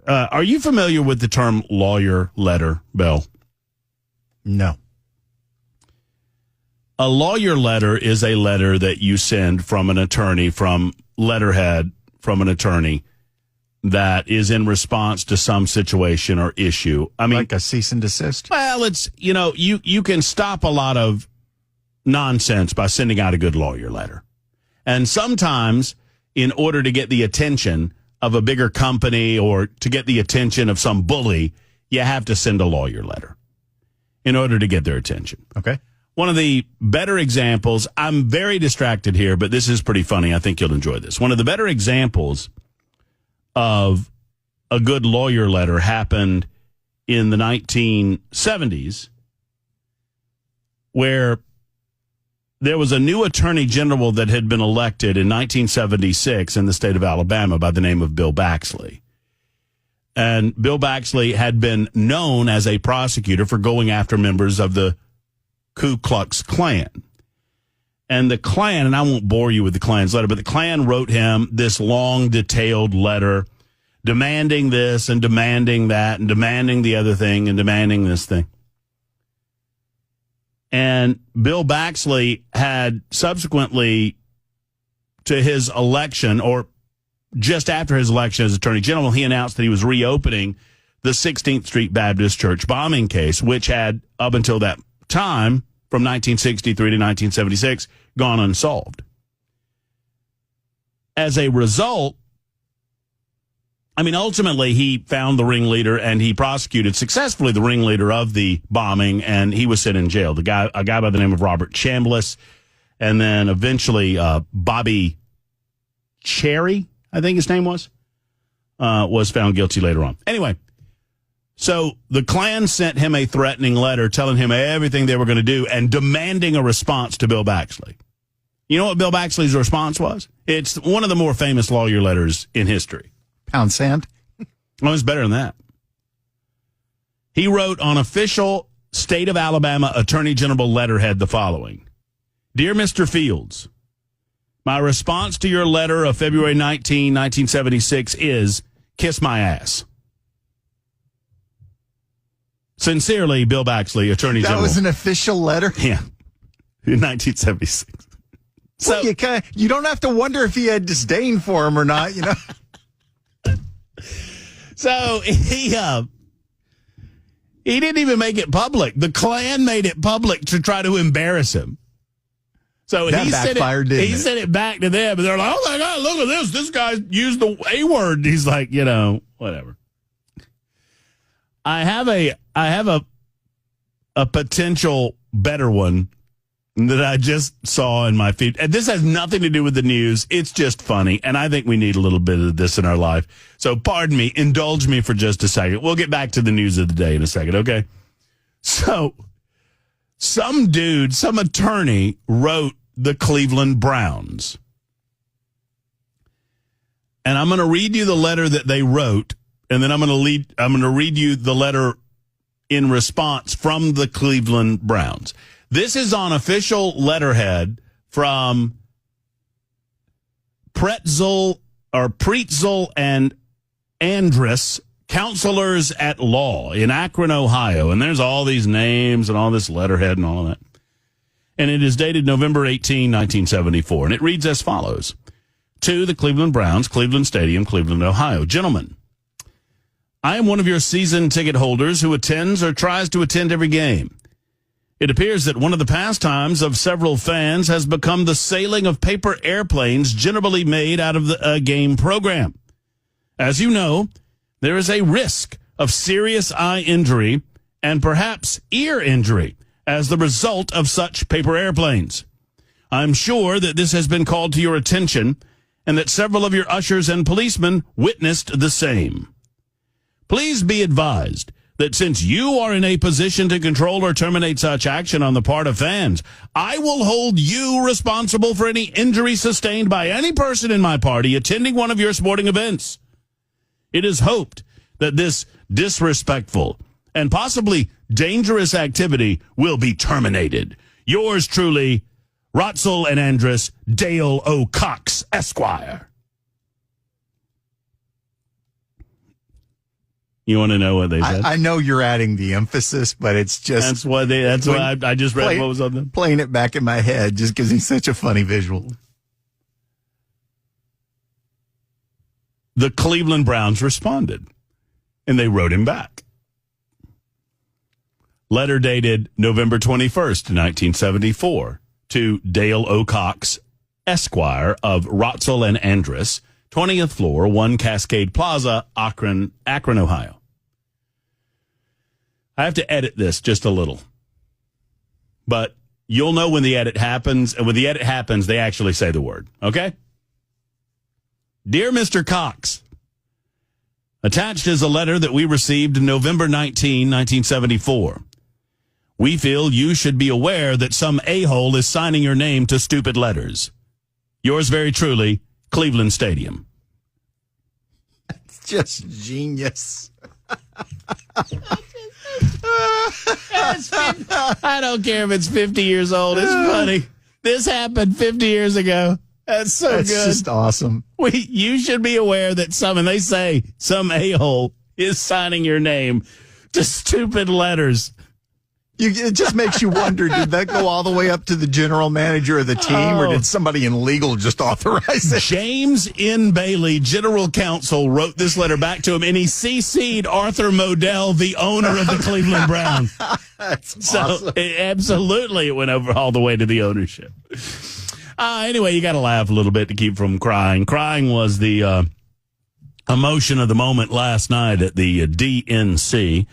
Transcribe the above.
Are you familiar with the term lawyer letter, Bel? No. A lawyer letter is a letter that you send from an attorney, from letterhead from an attorney, that is in response to some situation or issue. I mean, like a cease and desist? Well, it's, you can stop a lot of nonsense by sending out a good lawyer letter. And sometimes, in order to get the attention of a bigger company or to get the attention of some bully, you have to send a lawyer letter in order to get their attention. Okay. One of the better examples, I'm very distracted here, but this is pretty funny. I think you'll enjoy this. One of the better examples of a good lawyer letter happened in the 1970s, where there was a new attorney general that had been elected in 1976 in the state of Alabama by the name of Bill Baxley. And Bill Baxley had been known as a prosecutor for going after members of the Ku Klux Klan. And the Klan, and I won't bore you with the Klan's letter, but the Klan wrote him this long, detailed letter demanding this and demanding that and demanding the other thing and demanding this thing. And Bill Baxley had subsequently to his election, or just after his election as Attorney General, he announced that he was reopening the 16th Street Baptist Church bombing case, which had, up until that time, from 1963 to 1976, gone unsolved. As a result, ultimately he found the ringleader and he prosecuted successfully the ringleader of the bombing, and he was sent in jail. A guy by the name of Robert Chambliss, and then eventually Bobby Cherry, I think his name was found guilty later on. Anyway, so the Klan sent him a threatening letter telling him everything they were going to do and demanding a response to Bill Baxley. You know what Bill Baxley's response was? It's one of the more famous lawyer letters in history. Pound sand? Well, it's better than that. He wrote on official State of Alabama Attorney General letterhead the following: Dear Mr. Fields, my response to your letter of February 19, 1976 is, kiss my ass. Sincerely, Bill Baxley, Attorney General. That was an official letter? Yeah, in 1976. So well, you don't have to wonder if he had disdain for him or not, So he didn't even make it public. The Klan made it public to try to embarrass him. So that backfired, didn't it? He sent it back to them, and they're like, "Oh my God, look at this! This guy used the A word." He's like, whatever. I have a potential better one that I just saw in my feed. And this has nothing to do with the news. It's just funny. And I think we need a little bit of this in our life. So pardon me, indulge me for just a second. We'll get back to the news of the day in a second, okay? So some attorney wrote the Cleveland Browns. And I'm going to read you the letter that they wrote, and then I'm going to read you the letter in response from the Cleveland Browns. This is on official letterhead from Pretzel and Andrus, counselors at law in Akron, Ohio. And there's all these names and all this letterhead and all of that. And it is dated November 18, 1974. And it reads as follows: To the Cleveland Browns, Cleveland Stadium, Cleveland, Ohio. Gentlemen, I am one of your season ticket holders who attends or tries to attend every game. It appears that one of the pastimes of several fans has become the sailing of paper airplanes generally made out of the game program. As you know, there is a risk of serious eye injury and perhaps ear injury as the result of such paper airplanes. I'm sure that this has been called to your attention and that several of your ushers and policemen witnessed the same. Please be advised that since you are in a position to control or terminate such action on the part of fans, I will hold you responsible for any injury sustained by any person in my party attending one of your sporting events. It is hoped that this disrespectful and possibly dangerous activity will be terminated. Yours truly, Rotzel and Andrus, Dale O. Cox, Esquire. You want to know what they said? I know you're adding the emphasis, but it's just... That's why I just read what was on them. Playing it back in my head just because he's such a funny visual. The Cleveland Browns responded, and they wrote him back. Letter dated November 21st, 1974, to Dale O. Cox, Esquire of Rotzel and Andrus, 20th floor, 1 Cascade Plaza, Akron, Ohio. I have to edit this just a little, but you'll know when the edit happens, and when the edit happens, they actually say the word, okay? Dear Mr. Cox, attached is a letter that we received November 19, 1974. We feel you should be aware that some a-hole is signing your name to stupid letters. Yours very truly, Cleveland Stadium. It's just genius. I don't care if it's 50 years old. It's funny. This happened 50 years ago. That's good. That's just awesome. You should be aware that and they say some a-hole is signing your name to stupid letters. It just makes you wonder, did that go all the way up to the general manager of the team, or did somebody in legal just authorize it? James N. Bailey, general counsel, wrote this letter back to him, and he CC'd Arthur Modell, the owner of the Cleveland Browns. That's awesome. Absolutely, it went over all the way to the ownership. Anyway, you got to laugh a little bit to keep from crying. Crying was the emotion of the moment last night at the DNC.